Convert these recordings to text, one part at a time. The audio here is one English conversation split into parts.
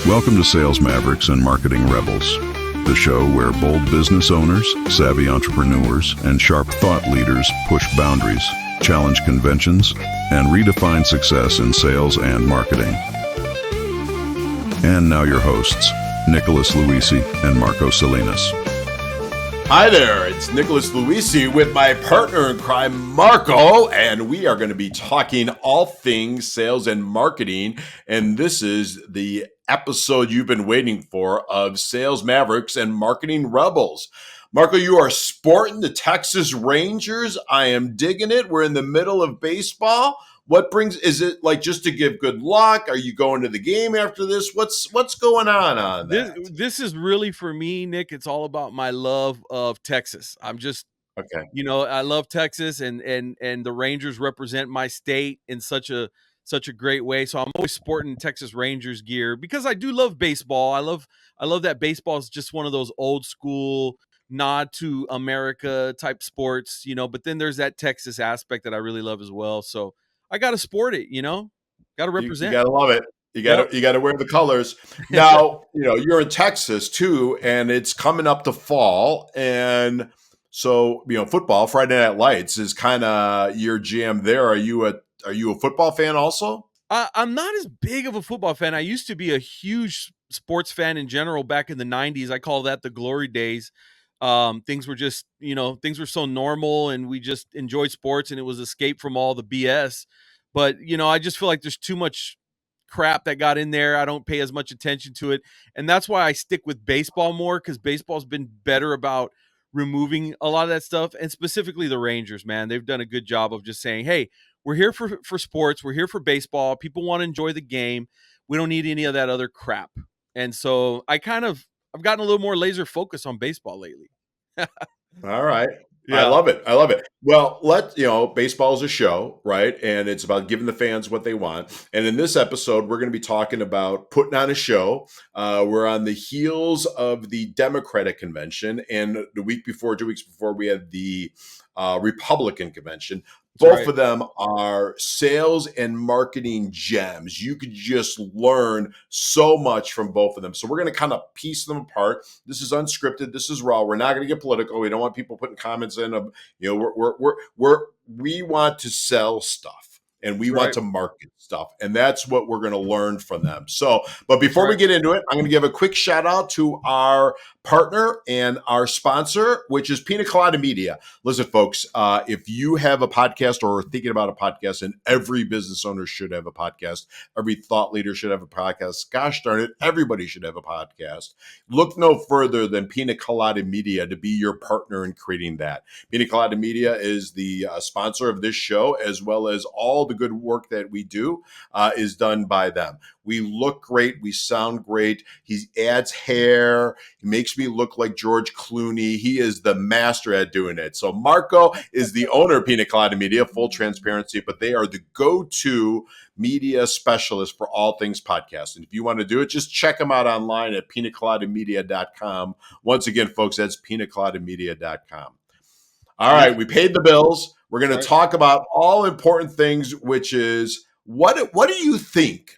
Welcome to Sales Mavericks and Marketing Rebels, the show where bold business owners, savvy entrepreneurs, and sharp thought leaders push boundaries, challenge conventions, and redefine success in sales and marketing. And now your hosts, Nicholas Loise and Marco Salinas. Hi there, it's Nicholas Loise with my partner in crime, Marco, and we are going to be talking all things sales and marketing. And this is the episode you've been waiting for of Sales Mavericks and Marketing Rebels. Marco, you are sporting the Texas Rangers. I am digging it. We're in the middle of baseball. Is it like just to give good luck? Are you going to the game after this? What's going on that? This is really for me, Nick. It's all about my love of Texas. I'm just, Okay. I love Texas, and the Rangers represent my state in such a great way. So I'm always sporting Texas Rangers gear because I do love baseball. I love that baseball is just one of those old school nod to America type sports, but then there's that Texas aspect that I really love as well. So I got to sport it, got to represent. You got to love it. You got to wear the colors. Now, you're in Texas too, and it's coming up to fall, and so football, Friday Night Lights is kind of your jam. There, are you a football fan also? I'm not as big of a football fan. I used to be a huge sports fan in general back in the 90s. I call that the glory days. Things were just, things were so normal and we just enjoyed sports and it was escape from all the BS. But, I just feel like there's too much crap that got in there. I don't pay as much attention to it. And that's why I stick with baseball more, because baseball's been better about removing a lot of that stuff. And specifically the Rangers, man, they've done a good job of just saying, hey, we're here for sports. We're here for baseball. People want to enjoy the game. We don't need any of that other crap. And so I've gotten a little more laser focus on baseball lately. All right. Yeah. I love it. Well, baseball is a show, right? And it's about giving the fans what they want. And in this episode, we're going to be talking about putting on a show. We're on the heels of the Democratic convention. And 2 weeks before, we had the Republican convention. Both of them are sales and marketing gems. You could just learn so much from both of them. So we're going to kind of piece them apart. This is unscripted. This is raw. We're not going to get political. We don't want people putting comments in. We want to sell stuff and we want to market stuff. And that's what we're going to learn from them. So, but before we get into it, I'm going to give a quick shout out to our partner and our sponsor, which is Pina Colada Media. Listen, folks, if you have a podcast or are thinking about a podcast, and every business owner should have a podcast, every thought leader should have a podcast. Gosh darn it, everybody should have a podcast. Look no further than Pina Colada Media to be your partner in creating that. Pina Colada Media is the sponsor of this show, as well as all the good work that we do is done by them. We look great. We sound great. He adds hair. He makes me look like George Clooney. He is the master at doing it. So Marco is the owner of Pina Colada Media, full transparency, but they are the go-to media specialist for all things podcast. And if you want to do it, just check them out online at pinacoladamedia.com. Once again, folks, that's pinacoladamedia.com. All right, we paid the bills. We're going to talk about all important things, which is what do you think?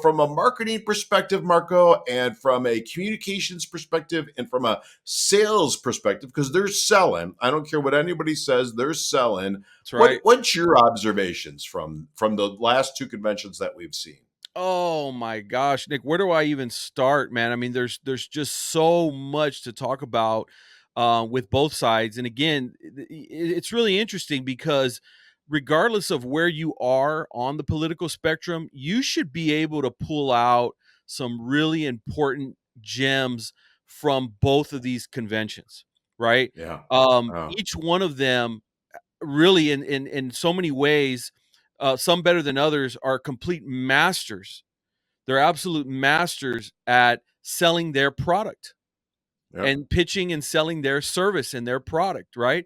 From a marketing perspective, Marco, and from a communications perspective, and from a sales perspective, because they're selling. I don't care what anybody says; they're selling. That's right. What's your observations from the last two conventions that we've seen? Oh my gosh, Nick, where do I even start, man? I mean, there's just so much to talk about with both sides, and again, it's really interesting because regardless of where you are on the political spectrum, you should be able to pull out some really important gems from both of these conventions, right? Yeah. Each one of them really in so many ways, some better than others, are complete masters. They're absolute masters at selling their product and pitching and selling their service and their product, right?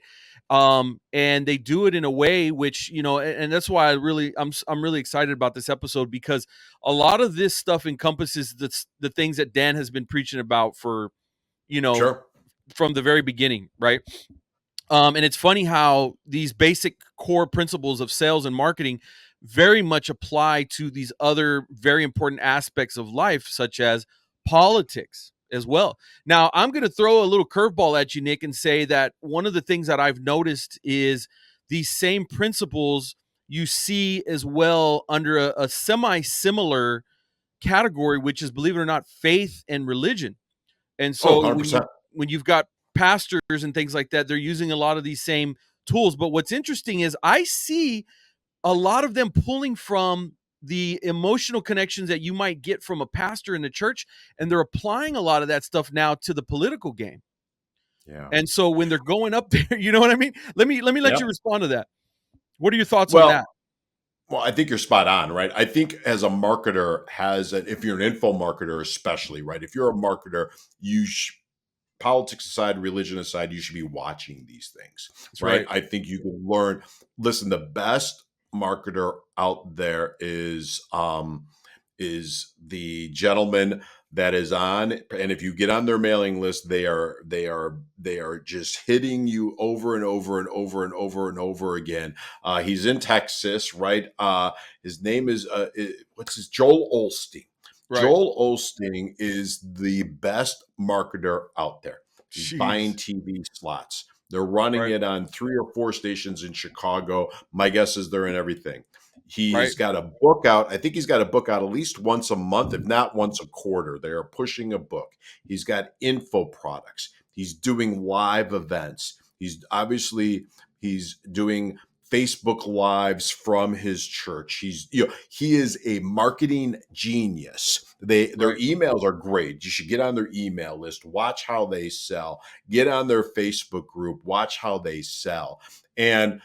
And they do it in a way which, and that's why I'm really excited about this episode, because a lot of this stuff encompasses the things that Dan has been preaching about for, from the very beginning, right? And it's funny how these basic core principles of sales and marketing very much apply to these other very important aspects of life, such as politics as well. Now, I'm going to throw a little curveball at you, Nick, and say that one of the things that I've noticed is these same principles you see as well under a semi-similar category, which is, believe it or not, faith and religion. And Oh, so 100%. when you've got pastors and things like that, they're using a lot of these same tools. But what's interesting is I see a lot of them pulling from the emotional connections that you might get from a pastor in the church, and they're applying a lot of that stuff now to the political game. Yeah. And so when they're going up there, you know what I mean? Let me let Yep. you respond to that. What are your thoughts on Well, that? well, I think you're spot on, right? I think as a marketer if you're an info marketer, especially, right? If you're a marketer, politics aside, religion aside, you should be watching these things, That's right? right. I think you can learn. Listen, the best marketer out there is the gentleman that is on, and if you get on their mailing list, they are just hitting you over and over and over and over and over again. He's in Texas, right? His name is what's his Joel Osteen. Right. Joel Osteen is the best marketer out there. He's buying Jeez. TV slots. They're running Right. it on 3 or 4 stations in Chicago. My guess is they're in everything. Right. He's got a book out. I think he's got a book out at least once a month, if not once a quarter. They are pushing a book. He's got info products. He's doing live events. He's doing Facebook lives from his church. He is a marketing genius. Their Right. emails are great. You should get on their email list, watch how they sell, get on their Facebook group, watch how they sell. And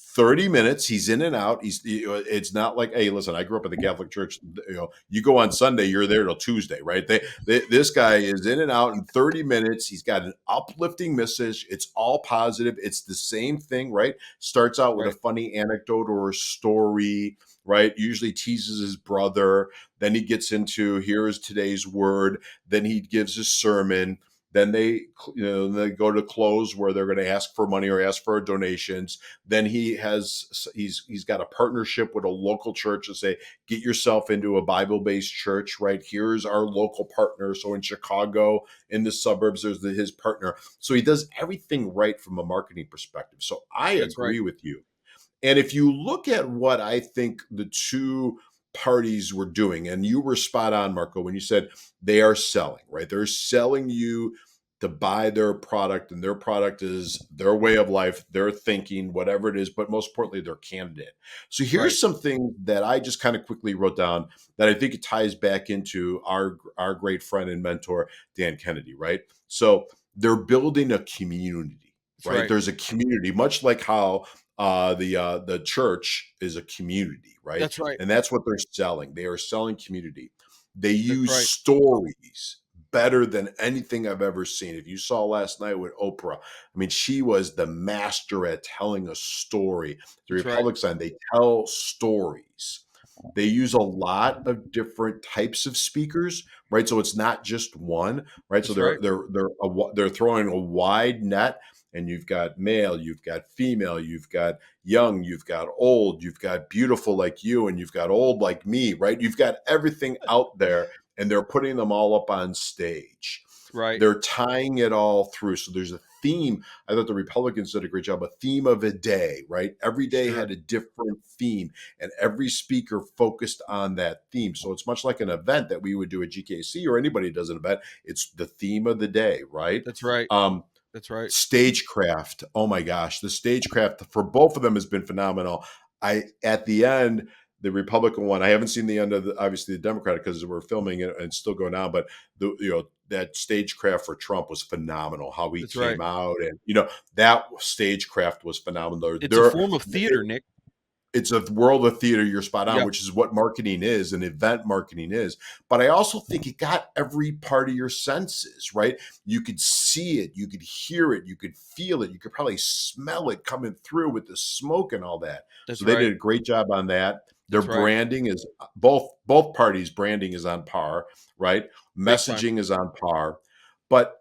30 minutes, he's in and out. It's not like, hey, listen, I grew up in the Catholic Church. You go on Sunday, you're there till Tuesday, right? This guy is in and out in 30 minutes. He's got an uplifting message. It's all positive. It's the same thing, right? Starts out with a Right. funny anecdote or a story, right? Usually teases his brother. Then he gets into, here is today's word. Then he gives his sermon. Then they go to close where they're going to ask for money or ask for donations. Then he's got a partnership with a local church to say, get yourself into a Bible-based church, right? Here's our local partner. So in Chicago, in the suburbs, there's his partner. So he does everything right from a marketing perspective. So I That's right. agree with you. And if you look at what I think the two parties were doing, and you were spot on, Marco, when you said they are selling, right? They're selling you to buy their product, and their product is their way of life, their thinking, whatever it is, but most importantly, their candidate. So Right. here's something that I just kind of quickly wrote down that I think it ties back into our great friend and mentor, Dan Kennedy, right? So they're building a community, That's right? right. There's a community, much like how the church is a community, right? That's right. And that's what they're selling. They are selling community. They That's use right. stories better than anything I've ever seen. If you saw last night with Oprah, I mean, she was the master at telling a story. The That's right. Republic side, they tell stories. They use a lot of different types of speakers, right? So it's not just one, right? So That's right. they're throwing a wide net, and you've got male, you've got female, you've got young, you've got old, you've got beautiful like you, and you've got old like me, right? You've got everything out there, and they're putting them all up on stage. Right. They're tying it all through. So there's a theme. I thought the Republicans did a great job. A theme of a day, right? Every day Sure. had a different theme, and every speaker focused on that theme. So it's much like an event that we would do at GKC, or anybody does an event. It's the theme of the day, right? That's right. Um, That's right. Stagecraft. Oh my gosh, the stagecraft for both of them has been phenomenal. At the end, the Republican one, I haven't seen the end of obviously the Democratic because we're filming it and it's still going on, but that stagecraft for Trump was phenomenal. How he That's right. came out, and that stagecraft was phenomenal. It's a form of theater, Nick. It's a world of theater. You're spot on, Yeah. which is what marketing is, and event marketing is. But I also think it got every part of your senses, right? You could see it, you could hear it, you could feel it, you could probably smell it coming through with the smoke and all that. That's So they right. did a great job on that. Their That's right. branding is both parties' branding is on par, right? Big time. Messaging is on par. But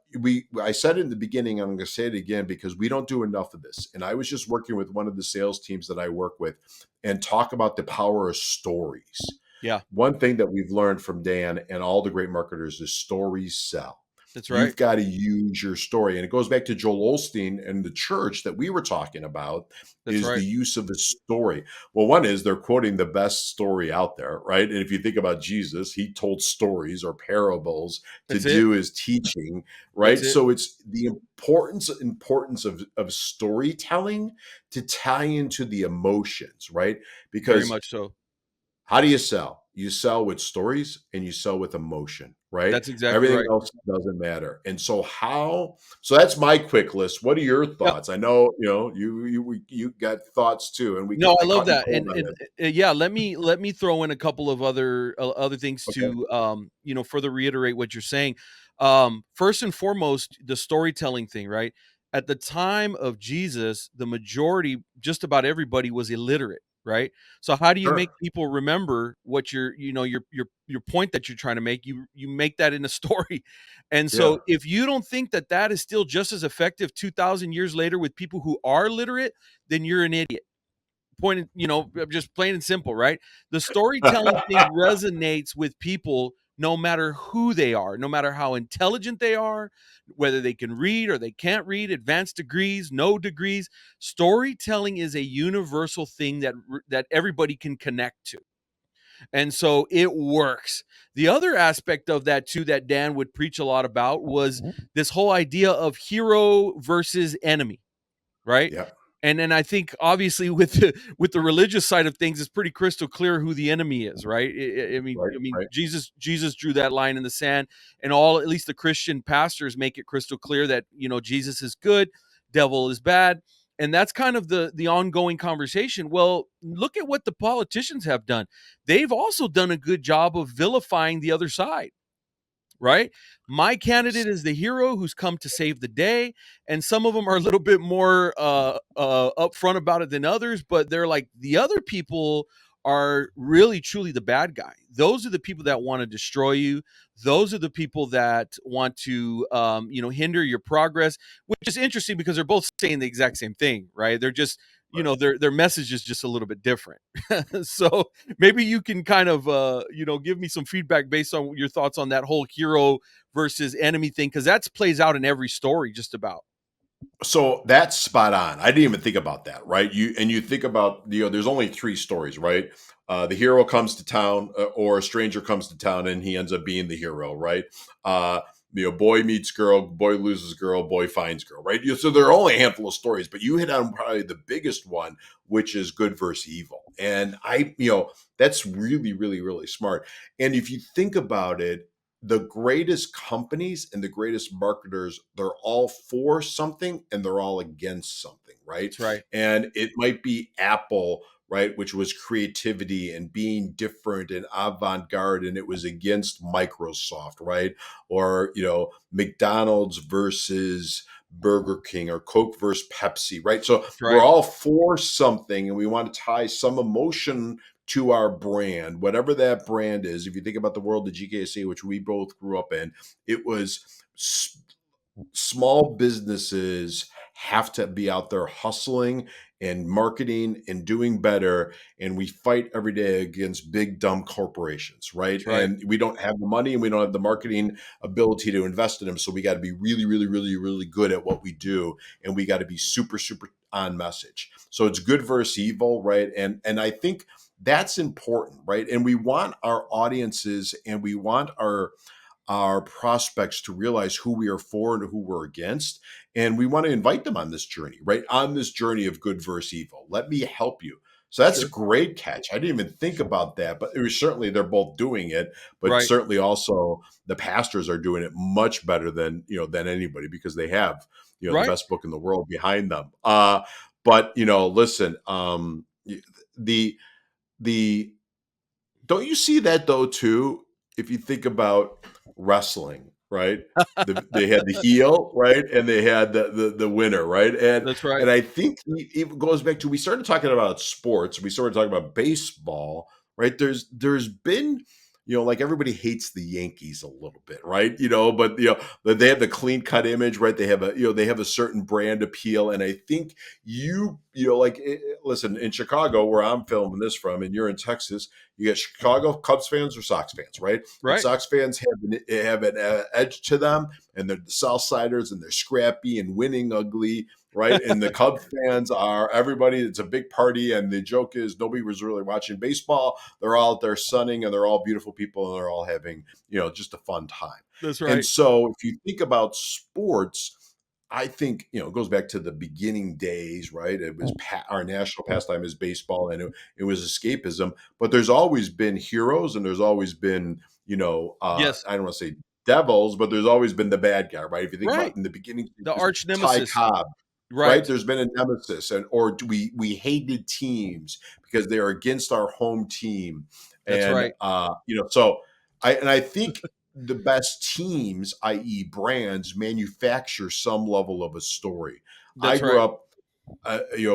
I said it in the beginning, I'm going to say it again because we don't do enough of this. And I was just working with one of the sales teams that I work with and talk about the power of stories. Yeah, One thing that we've learned from Dan and all the great marketers is stories sell. that's right. You've got to use your story. And it goes back to Joel Osteen and the church that we were talking about That's is right. the use of the story. Well, one is they're quoting the best story out there, right? And if you think about Jesus, he told stories or parables to That's it. do his teaching, That's right? it. So it's the importance of storytelling to tie into the emotions, right? Very Because much so. how do you sell? You sell with stories and you sell with emotion, right? That's exactly Everything right. else doesn't matter. And so so that's my quick list. What are your Yeah. thoughts? I know, you got thoughts too, and No, I I love caught you that, cold on and it. yeah, let me throw in a couple of other things Okay. to further reiterate what you're saying. First and foremost, the storytelling thing, right? At the time of Jesus, the majority, just about everybody, was illiterate, right? So how do you make Sure. people remember what your point that you're trying to make? You make that in a story, and Yeah. so if you don't think that that is still just as effective 2,000 years later with people who are literate, then you're an idiot. Point, just plain and simple, right? The storytelling thing resonates with people no matter who they are, no matter how intelligent they are, whether they can read or they can't read, advanced degrees, no degrees. Storytelling is a universal thing that everybody can connect to. And so it works. The other aspect of that too that Dan would preach a lot about was this whole idea of hero versus enemy, right? Yeah. And then I think obviously with the religious side of things, it's pretty crystal clear who the enemy is, right? I mean, Right. I mean, Right. Jesus drew that line in the sand, and all at least the Christian pastors make it crystal clear that Jesus is good, devil is bad, and that's kind of the ongoing conversation. Well, look at what the politicians have done; they've also done a good job of vilifying the other side, right? My candidate is the hero who's come to save the day, and some of them are a little bit more upfront about it than others. But they're like, the other people are really truly the bad guy. Those are the people that want to destroy you. Those are the people that want to hinder your progress, which is interesting because they're both saying the exact same thing, right? They're just their message is just a little bit different. So maybe you can kind of give me some feedback based on your thoughts on that whole hero versus enemy thing, because that plays out in every story just about. So that's spot on. I didn't even think about that, right? You think about, there's only three stories, right? The hero comes to town, or a stranger comes to town, and he ends up being the hero, right? Uh, boy meets girl, boy loses girl, boy finds girl, right? So there are only a handful of stories, but you hit on probably the biggest one, which is good versus evil, and that's really, really, really smart. And if you think about it, the greatest companies and the greatest marketers, they're all for something and they're all against something, right? That's right. And it might be Apple, right, which was creativity and being different and avant-garde, and it was against Microsoft, right? Or McDonald's versus Burger King, or Coke versus Pepsi, right? So That's we're right. all for something and we want to tie some emotion to our brand, whatever that brand is. If you think about the world of GKC, which we both grew up in, it was small businesses have to be out there hustling and marketing and doing better, and we fight every day against big dumb corporations, right? That's right. And we don't have the money and we don't have the marketing ability to invest in them, so we got to be really, really, really, really good at what we do, and we got to be super, super on message. So it's good versus evil, right? And I think that's important, right? And we want our audiences and we want our prospects to realize who we are for and who we're against. And we want to invite them on this journey, right? On this journey of good versus evil. Let me help you. So that's a Sure. great catch. I didn't even think about that, but it was certainly they're both doing it, but Right. certainly also the pastors are doing it much better than anybody, because they have, the Right. best book in the world behind them. But listen, the the don't you see that though too? If you think about wrestling, right? They had the heel, right, and they had the winner, right? And That's right. and I think it goes back to, we started talking about sports. We started talking about baseball, right? There's been like everybody hates the Yankees a little bit, right? But they have the clean cut image, right? They have a certain brand appeal, and I think listen, in Chicago, where I'm filming this from, and you're in Texas, you got Chicago Cubs fans or Sox fans, right? And Right. Sox fans have an edge to them, and they're the Southsiders, and they're scrappy and winning ugly, right? And the Cub fans are everybody. It's a big party, and the joke is nobody was really watching baseball. They're all out there sunning, and they're all beautiful people, and they're all having just a fun time. That's And right. so, if you think about sports, I think it goes back to the beginning days, right? It was our national pastime is baseball, and it was escapism. But there's always been heroes, and there's always been Yes. I don't want to say devils, but there's always been the bad guy, right? If you think Right. about in the beginning, The it was arch Ty nemesis. Cobb, right? Right. There's been a nemesis, or we hated teams because they are against our home team, That's and right. so I think the best teams, i.e., brands, manufacture some level of a story. I That's grew right.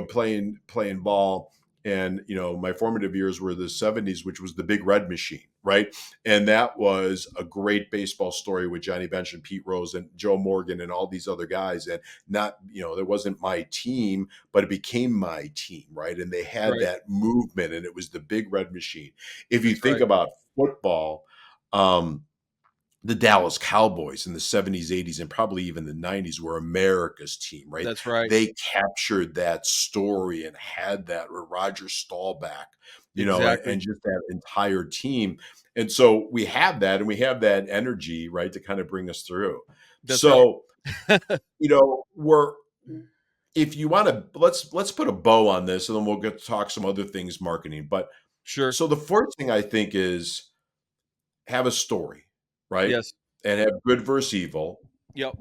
up, playing ball, and my formative years were the '70s, which was the Big Red Machine, right? And that was a great baseball story with Johnny Bench and Pete Rose and Joe Morgan and all these other guys. And not, it wasn't my team, but it became my team, right? And they had Right. that movement, and it was the Big Red Machine. If you That's think right. about football, the Dallas Cowboys in the '70s, '80s, and probably even the '90s were America's team, right? That's right. They captured that story and had that with Roger Staubach, Exactly. and just that entire team. And so we have that, and we have that energy, right, to kind of bring us through. That's right. So, we're if you want to, let's put a bow on this, and then we'll get to talk some other things marketing. But Sure. so the first thing I think is have a story, right? Yes. And have good versus evil. Yep.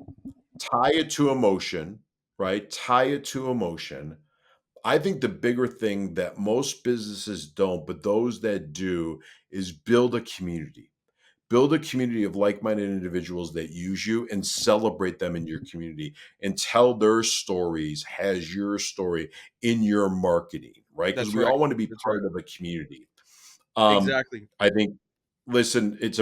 Tie it to emotion, right? Tie it to emotion. I think the bigger thing that most businesses don't, but those that do, is build a community. Build a community of like-minded individuals that use you, and celebrate them in your community, and tell their stories as your story in your marketing, right? Because That's we right. all want to be That's right. part of a community. Exactly. I think, listen, it's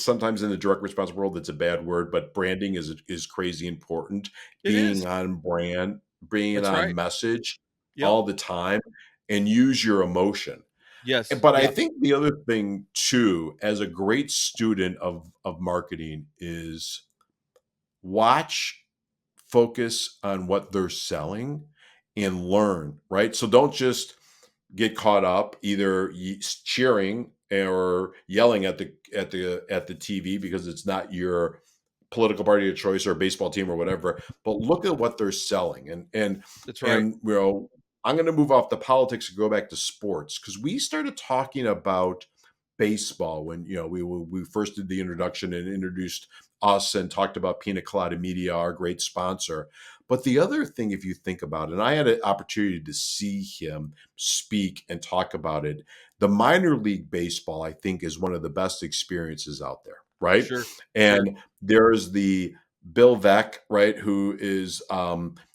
sometimes in the direct response world, it's a bad word, but branding is crazy important. It Being is. on brand, being That's on right. message Yep. all the time, and use your emotion. Yes. But I Yeah. think the other thing too, as a great student of marketing, is watch, focus on what they're selling, and learn, right? So don't just get caught up either cheering or yelling at the TV because it's not your political party of choice or baseball team or whatever, but look at what they're selling. That's right. And I'm going to move off the politics and go back to sports, because we started talking about baseball when we first did the introduction and introduced us and talked about Pina Colada Media, our great sponsor. But the other thing, if you think about it, and I had an opportunity to see him speak and talk about it, the minor league baseball, I think, is one of the best experiences out there, right? Sure. Sure. And there's the Bill Veeck, right, who is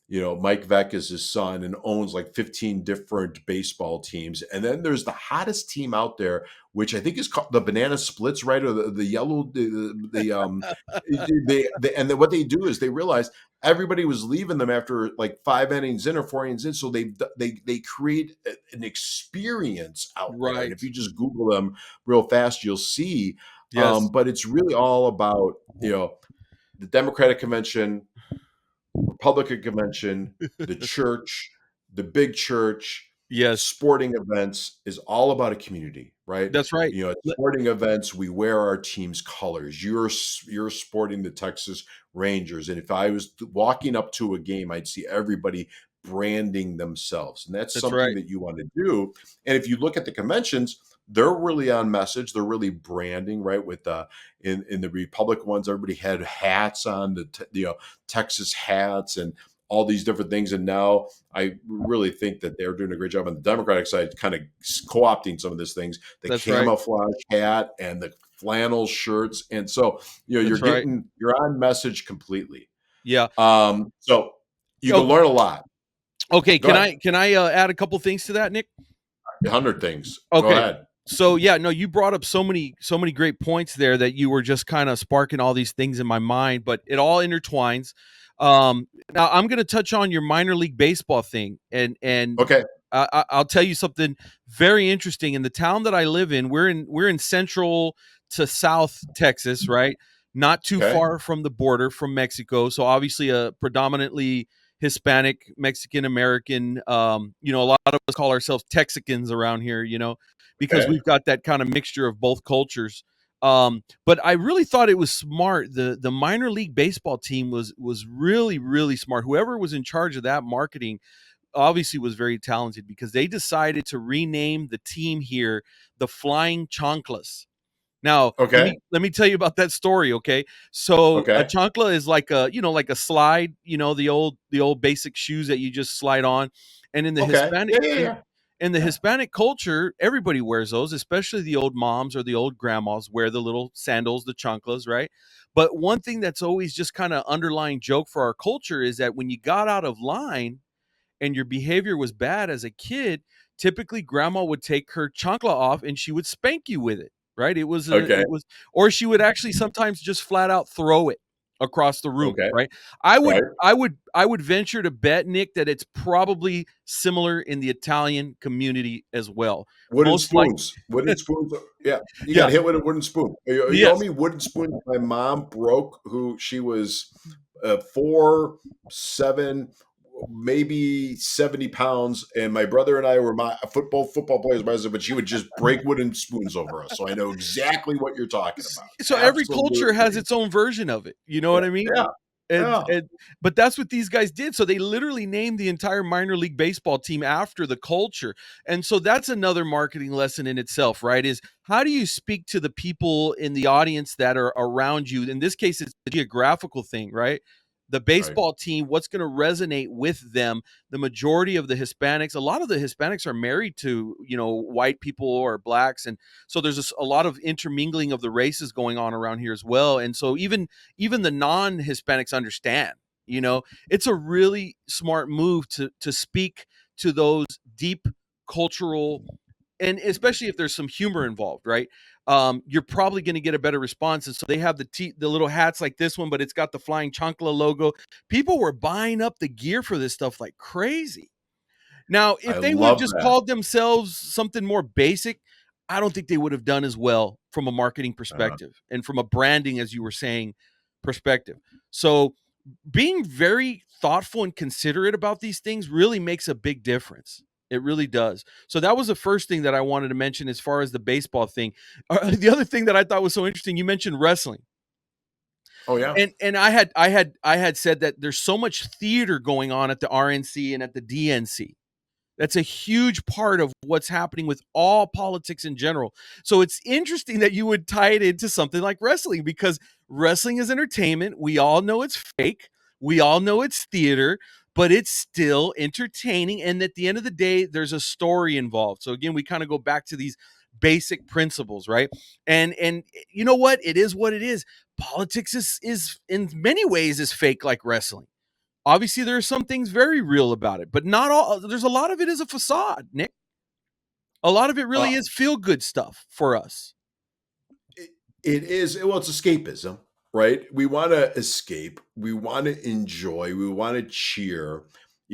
Mike Veeck is his son and owns like 15 different baseball teams. And then there's the hottest team out there, which I think is called the Banana Splits, right? Or the yellow, and then what they do is they realize everybody was leaving them after like 5 innings in or 4 innings in. So they create an experience out there. And Right. if you just Google them real fast, you'll see. Yes. But it's really all about, the Democratic convention, Republican convention, the church, the big church, Yes. sporting events is all about a community, right? That's right. At sporting events, we wear our team's colors. You're sporting the Texas Rangers, and if I was walking up to a game, I'd see everybody branding themselves, and that's That's something right. that you want to do. And if you look at the conventions, they're really on message. They're really branding, right? With in the Republican ones, everybody had hats on, Texas hats and all these different things. And now I really think that they're doing a great job on the Democratic side, kind of co-opting some of these things, the That's right. camouflage hat and the flannel shirts. And so, That's right. you're on message completely. Yeah. So you can Okay. learn a lot. Okay. Go ahead. Can I add a couple things to that, Nick? 100 things. Go Okay. ahead. So yeah, no, you brought up so many great points there that you were just kind of sparking all these things in my mind, but it all intertwines. Now I'm going to touch on your minor league baseball thing, and Okay. I'll tell you something very interesting. In the town that I live in, we're in central to South Texas, right? Not too Okay. far from the border from Mexico. So obviously a predominantly Hispanic, Mexican American. A lot of us call ourselves Texicans around here, because Okay. we've got that kind of mixture of both cultures. But I really thought it was smart. The minor league baseball team was really, really smart. Whoever was in charge of that marketing obviously was very talented, because they decided to rename the team here the Flying Chanclas. Now, Okay. let me tell you about that story, okay? So a Okay. chancla is like like a slide, the old basic shoes that you just slide on. And in the Okay. Hispanic Yeah. Yeah. Yeah. in the Yeah. Hispanic culture, everybody wears those, especially the old moms or the old grandmas wear the little sandals, the chanclas, right? But one thing that's always just kind of underlying joke for our culture is that when you got out of line and your behavior was bad as a kid, typically grandma would take her chancla off and she would spank you with it, right? Okay. Or she would actually sometimes just flat out throw it across the room, Okay. right? I would Right. I would venture to bet, Nick, that it's probably similar in the Italian community as well. Wooden Most like spoons. Wooden spoons. Yeah. You got yeah, hit with a wooden spoon. You owe yes. me wooden spoons my mom broke, who she was 4'7", maybe 70 pounds. And my brother and I were my football players, but she would just break wooden spoons over us. So I know exactly what you're talking about. So every culture has Absolutely. its own version of it. You know Yeah. what I mean? Yeah. And Yeah. and but that's what these guys did. So they literally named the entire minor league baseball team after the culture. And so that's another marketing lesson in itself, right? Is how do you speak to the people in the audience that are around you? In this case, it's a geographical thing, right? The Right. baseball team, what's going to resonate with them? The majority of the Hispanics, a lot of the Hispanics are married to, white people or blacks. And so there's a lot of intermingling of the races going on around here as well. And so even the non-Hispanics understand. It's a really smart move to speak to those deep cultural, and especially if there's some humor involved, right? You're probably going to get a better response. And so they have the little hats like this one, but it's got the Flying Chancla logo. People were buying up the gear for this stuff like crazy. Now, I if they would have love just that. called themselves something more basic, I don't think they would have done as well from a marketing Uh, perspective and from a branding, as you were saying, perspective. So being very thoughtful and considerate about these things really makes a big difference. It really does. So that was the first thing that I wanted to mention as far as the baseball thing. The other thing that I thought was so interesting, you mentioned wrestling. oh yeah. And I had said that there's so much theater going on at the RNC and at the DNC. That's a huge part of what's happening with all politics in general. So it's interesting that you would tie it into something like wrestling, because wrestling is entertainment. We all know it's fake. We all know it's theater, but it's still entertaining. And at the end of the day, there's a story involved. So again, we kind of go back to these basic principles, right? And you know what? It is what it is. Politics is in many ways is fake like wrestling. Obviously, there are some things very real about it, but not all. There's a lot of it is a facade, Nick. A lot of it Uh, really is feel good stuff for us. it, it is, well, it's escapism, right? We want to escape, we want to enjoy, we want to cheer.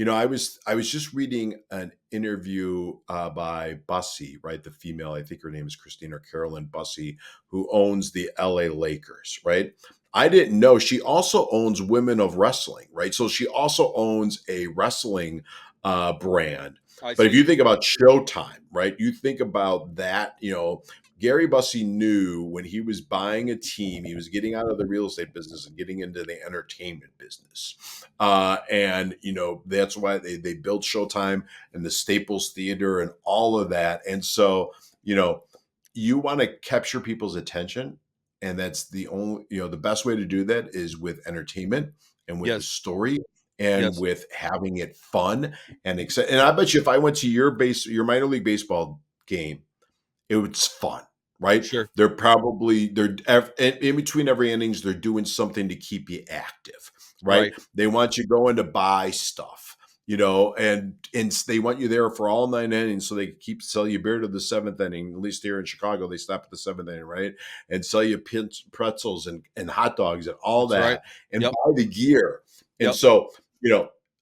I was just reading an interview by Bussy, right? The female, I think her name is Christina Carolyn Bussy, who owns the LA Lakers, right? I didn't know she also owns Women of Wrestling, right? So she also owns a wrestling brand. I But if see. you think about Showtime, right? You think about that, Gary Bussey knew when he was buying a team, he was getting out of the real estate business and getting into the entertainment business. And that's why they built Showtime and the Staples Theater and all of that. And so, you want to capture people's attention. And that's the best way to do that is with entertainment and with the Yes. story and Yes. with having it fun and exciting. And I bet you if I went to your minor league baseball game, it was fun, right? Sure. They're in between every innings, they're doing something to keep you active, right? Right. They want you going to buy stuff. and they want you there for all 9 innings so they can keep sell you beer to the seventh inning. At least here in Chicago, they stop at the seventh inning, right? And sell you pretzels and hot dogs and all That's that, right. and Yep. buy the gear. And Yep. so,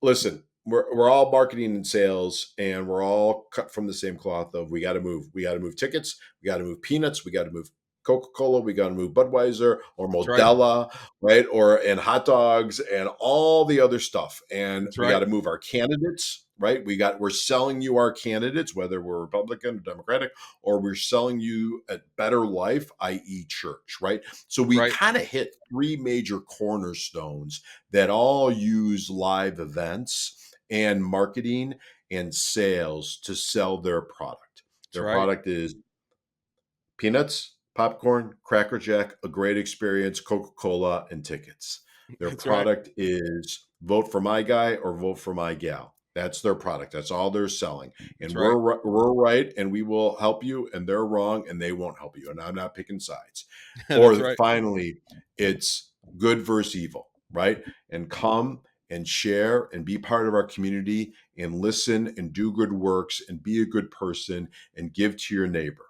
listen, we're all marketing and sales, and we're all cut from the same cloth of we got to move tickets, we got to move peanuts, we got to move Coca-Cola, we got to move Budweiser or That's right. Modelo, right? And hot dogs and all the other stuff. And That's we right. got to move our candidates, right? We're selling you our candidates, whether we're Republican or Democratic, or we're selling you a better life, i.e. church, right? So we Right. kind of hit three major cornerstones that all use live events and marketing and sales to sell their product. Their right. product is peanuts, popcorn, Cracker Jack, a great experience, Coca-Cola, and tickets. Their That's right. product is vote for my guy or vote for my gal. That's their product. That's all they're selling. And That's right. we're right, and we will help you, and they're wrong, and they won't help you. And I'm not picking sides. That's Or right. finally, it's good versus evil, right? And come and share and be part of our community and listen and do good works and be a good person and give to your neighbor.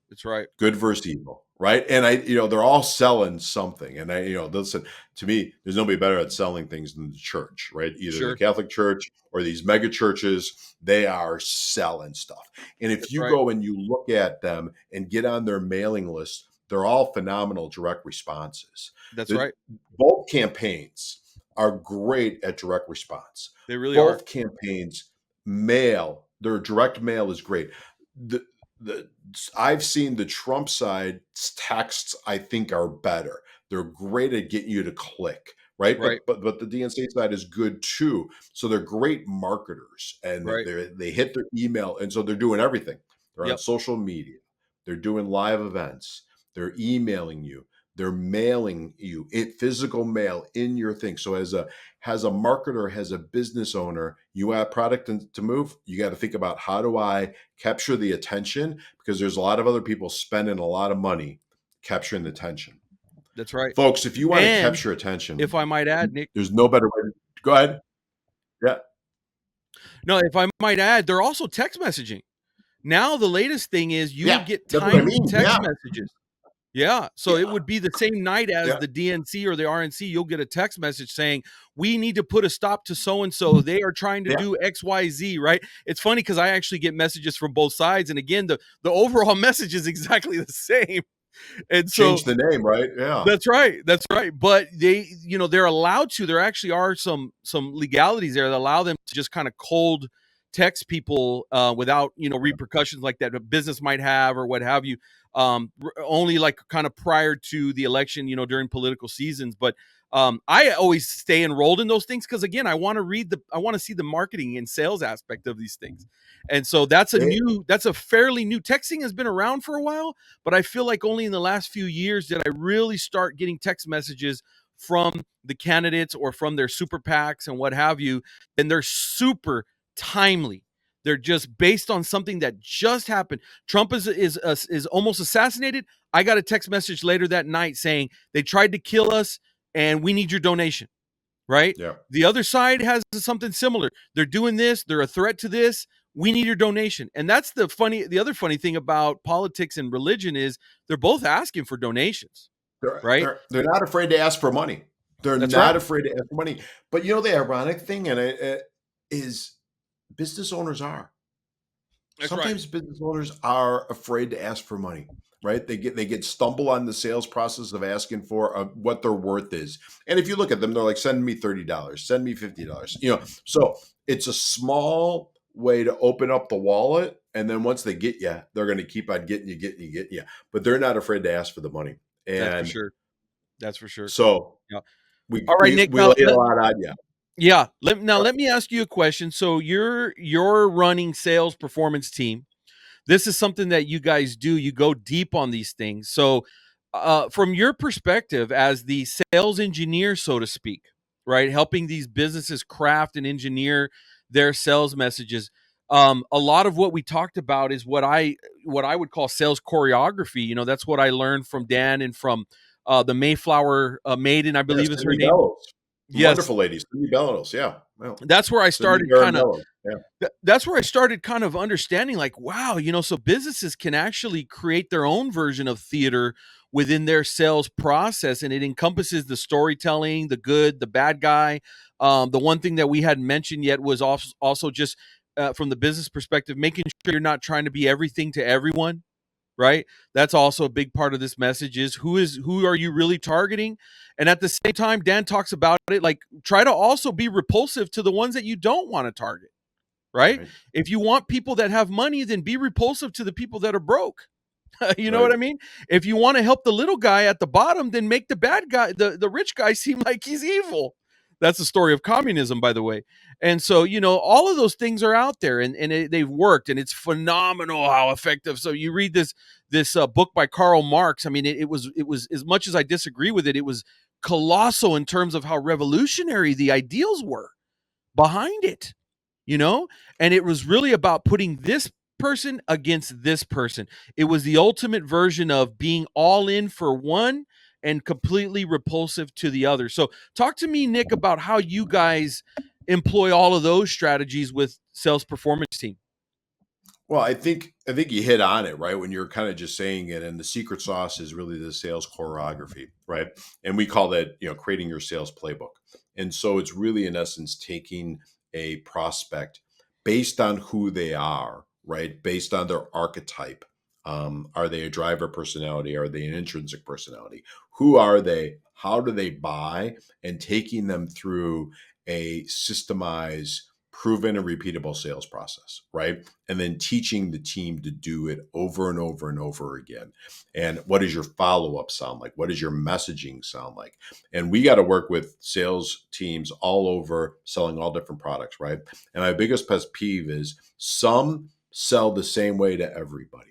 That's right. Good versus evil, right? And they're all selling something. And listen, to me, there's nobody better at selling things than the church, right? Either Sure. the Catholic Church or these mega churches, they are selling stuff. And if That's you right. go and you look at them and get on their mailing list, they're all phenomenal direct responses. That's right. Both campaigns are great at direct response. They really Both are. campaigns their direct mail is great. I've seen the Trump side texts, I think, are better. They're great at getting you to click, right? Right. But the DNC side is good too. So they're great marketers, and Right. they hit their email, and so they're doing everything. They're on Yep. social media. They're doing live events. They're emailing you. They're mailing you physical mail in your thing. So as a marketer, as a business owner, you have product to move. You got to think about, how do I capture the attention? Because there's a lot of other people spending a lot of money capturing the attention. That's right. Folks, if you want to And capture attention, if I might add, Nick, there's no better way. Go ahead. Yeah. No, if I might add, they're also text messaging. Now the latest thing is you Yeah, get that's what I timed mean. text Yeah. messages. Yeah. So it would be the same night as Yeah. the DNC or the RNC. You'll get a text message saying, we need to put a stop to so-and-so. They are trying to Yeah. do XYZ, right? It's funny because I actually get messages from both sides. And again, the overall message is exactly the same. And so Change the name, right? Yeah. that's right. That's right. But they're allowed to. There actually are some legalities there that allow them to just kind of cold text people without repercussions like that a business might have or what have you. Only like kind of prior to the election, during political seasons. But I always stay enrolled in those things because again, I want to see the marketing and sales aspect of these things. And so that's a fairly new. Texting has been around for a while, but I feel like only in the last few years did I really start getting text messages from the candidates or from their super PACs and what have you. And they're super timely. They're just based on something that just happened. Trump is almost assassinated. I got a text message later that night saying they tried to kill us and we need your donation. Right? Yeah. The other side has something similar. They're doing this. They're a threat to this. We need your donation. And that's the other funny thing about politics and religion is they're both asking for donations. Right? They're not afraid to ask for money. They're That's not right. afraid to ask for money. But the ironic thing, and it is, business owners are. That's Sometimes business owners are afraid to ask for money, right? They get stumble on the sales process of asking for what their worth is. And if you look at them, they're like, send me $30, send me $50. So it's a small way to open up the wallet. And then once they get you, they're going to keep on getting you. But they're not afraid to ask for the money. And That's for sure. That's for sure. So Yeah. All right, Nick, we'll hit a lot on you. Yeah. Let me ask you a question. So you're running sales performance team. This is something that you guys do. You go deep on these things. So from your perspective as the sales engineer, so to speak, right, helping these businesses craft and engineer their sales messages, a lot of what we talked about is what I would call sales choreography. That's what I learned from Dan and from the Mayflower Maiden, I believe is her name. Bellows. Yes. Wonderful ladies. Cindy Bellows. Yeah. Well, That's where I the new started bare kind of minimum. Yeah. that's where I started kind of understanding, like, wow, so businesses can actually create their own version of theater within their sales process, and it encompasses the storytelling, the good, the bad guy. The one thing that we hadn't mentioned yet was also just from the business perspective, making sure you're not trying to be everything to everyone, right? That's also a big part of this message is who are you really targeting? And at the same time, Dan talks about it, like, try to also be repulsive to the ones that you don't want to target, right? Right. If you want people that have money, then be repulsive to the people that are broke. You know Right. what I mean? If you want to help the little guy at the bottom, then make the bad guy, the rich guy, seem like he's evil. That's the story of communism, by the way. And so, all of those things are out there, and they've worked, and it's phenomenal how effective. So you read this book by Karl Marx. I mean, it was, as much as I disagree with it, it was colossal in terms of how revolutionary the ideals were behind it, you know? And it was really about putting this person against this person. It was the ultimate version of being all in for one and completely repulsive to the other. So, talk to me, Nick, about how you guys employ all of those strategies with sales performance team. Well, I think you hit on it, right? When you're kind of just saying it, and the secret sauce is really the sales choreography, right? And we call that, creating your sales playbook. And so it's really in essence taking a prospect based on who they are, right? Based on their archetype. Are they a driver personality? Are they an intrinsic personality? Who are they? How do they buy? And taking them through a systemized, proven and repeatable sales process, right? And then teaching the team to do it over and over and over again. And what does your follow-up sound like? What does your messaging sound like? And we got to work with sales teams all over selling all different products, right? And my biggest pet peeve is some sell the same way to everybody.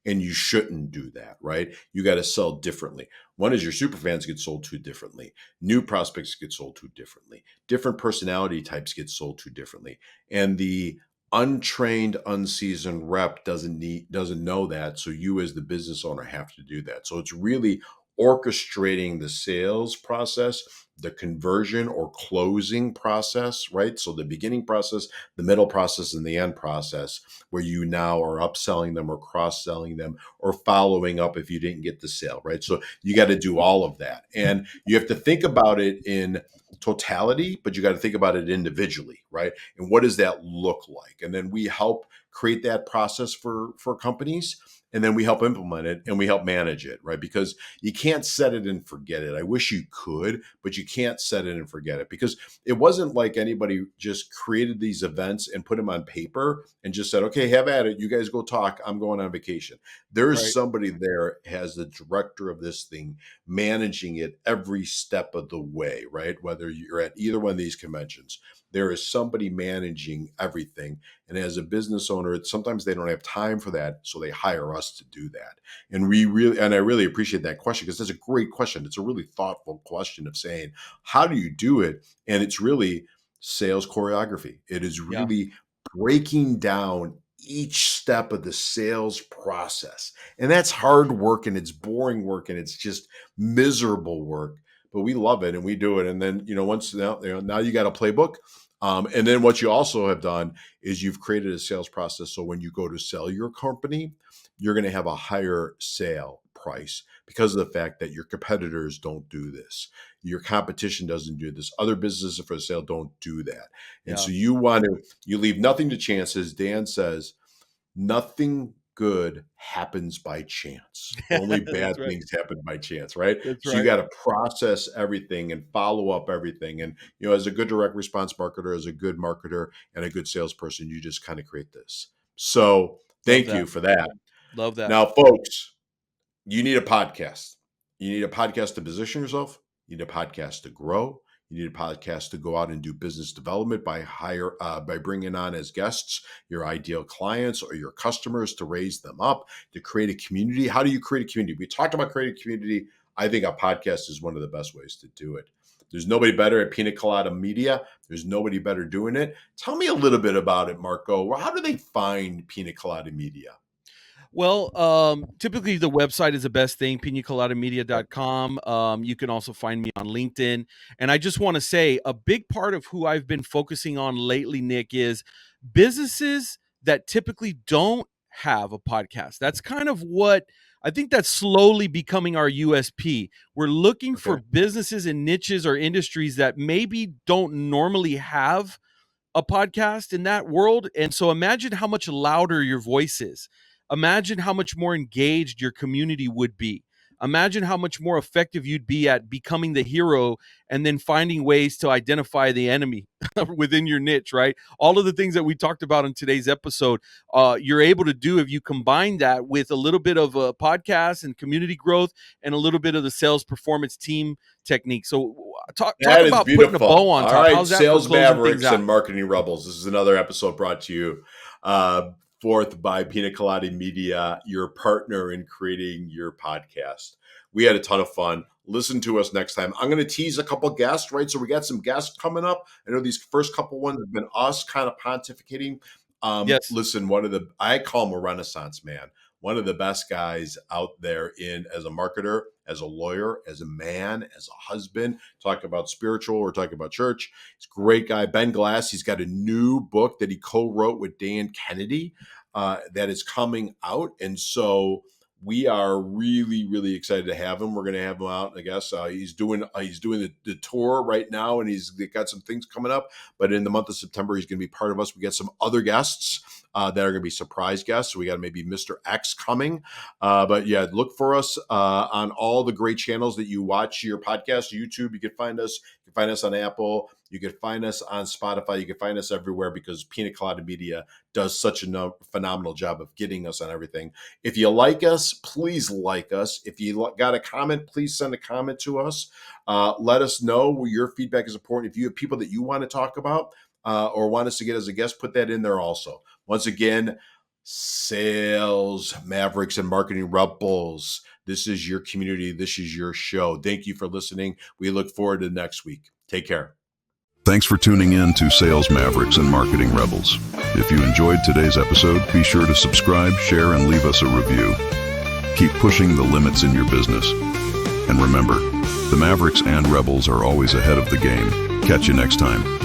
And you shouldn't do that, right? You got to sell differently. One is your super fans get sold to differently. New prospects get sold to differently. Different personality types get sold to differently. And the untrained, unseasoned rep doesn't know that. So you as the business owner have to do that. So it's really orchestrating the sales process, the conversion or closing process, right? So the beginning process, the middle process, and the end process, where you now are upselling them or cross-selling them or following up if you didn't get the sale, right? So you got to do all of that. And you have to think about it in totality, but you got to think about it individually, right? And what does that look like? And then we help create that process for companies, and then we help implement it and we help manage it, right? Because you can't set it and forget it. I wish you could, but you can't set it and forget it, because it wasn't like anybody just created these events and put them on paper and just said, okay, have at it. You guys go talk. I'm going on vacation. There's Right. somebody there as the director of this thing, managing it every step of the way, right? Whether you're at either one of these conventions, there is somebody managing everything. And as a business owner, sometimes they don't have time for that, so they hire us to do that. And I really appreciate that question, because that's a great question. It's a really thoughtful question of saying, how do you do it? And it's really sales choreography. It is Yeah. really breaking down each step of the sales process. And that's hard work, and it's boring work, and it's just miserable work. But we love it and we do it. And then, once now you got a playbook. And then what you also have done is you've created a sales process. So when you go to sell your company, you're going to have a higher sale price because of the fact that your competitors don't do this. Your competition doesn't do this. Other businesses for sale don't do that. And Yeah. so you leave nothing to chance. As Dan says, nothing good happens by chance. Only bad That's right. things happen by chance, right? That's So you right. got to process everything and follow up everything. And, as a good direct response marketer, as a good marketer and a good salesperson, you just kind of create this. So Love thank that. you for that. Love that. Now, folks, you need a podcast. You need a podcast to position yourself. You need a podcast to grow. You need a podcast to go out and do business development by bringing on as guests your ideal clients or your customers to raise them up, to create a community. How do you create a community? We talked about creating a community. I think a podcast is one of the best ways to do it. There's nobody better at Pina Colada Media. There's nobody better doing it. Tell me a little bit about it, Marco. How do they find Pina Colada Media? Well, typically the website is the best thing, pinacoladamedia.com. You can also find me on LinkedIn. And I just want to say a big part of who I've been focusing on lately, Nick, is businesses that typically don't have a podcast. That's kind of what I think that's slowly becoming our USP. We're looking for Okay. businesses and niches or industries that maybe don't normally have a podcast in that world. And so imagine how much louder your voice is. Imagine how much more engaged your community would be. Imagine how much more effective you'd be at becoming the hero and then finding ways to identify the enemy within your niche, right? All of the things that we talked about in today's episode, you're able to do if you combine that with a little bit of a podcast and community growth and a little bit of the sales performance team technique. So talk That is about putting a beautiful. bow on All top. right, How's that Sales for closing Mavericks things out? and Marketing Rebels. This is another episode brought to you forth by Pina Colada Media, your partner in creating your podcast. We had a ton of fun. Listen to us next time. I'm going to tease a couple guests, right? So we got some guests coming up. I know these first couple ones have been us kind of pontificating. Yes. Listen, I call him a Renaissance man. One of the best guys out there as a marketer, as a lawyer, as a man, as a husband. Talk about spiritual, we're talking about church. He's a great guy. Ben Glass, he's got a new book that he co-wrote with Dan Kennedy that is coming out. And so we are really, really excited to have him. We're going to have him out. I guess he's doing the tour right now, and he's got some things coming up. But in the month of September, he's going to be part of us. We got some other guests that are going to be surprise guests. So we got maybe Mr. X coming. But yeah, look for us on all the great channels that you watch your podcast. YouTube, you can find us. You can find us on Apple. You can find us on Spotify. You can find us everywhere because Pina Colada Media does such a phenomenal job of getting us on everything. If you like us, please like us. If you got a comment, please send a comment to us. Let us know. Your feedback is important. If you have people that you want to talk about or want us to get as a guest, put that in there also. Once again, Sales Mavericks and Marketing Rebels. This is your community. This is your show. Thank you for listening. We look forward to next week. Take care. Thanks for tuning in to Sales Mavericks and Marketing Rebels. If you enjoyed today's episode, be sure to subscribe, share, and leave us a review. Keep pushing the limits in your business. And remember, the Mavericks and Rebels are always ahead of the game. Catch you next time.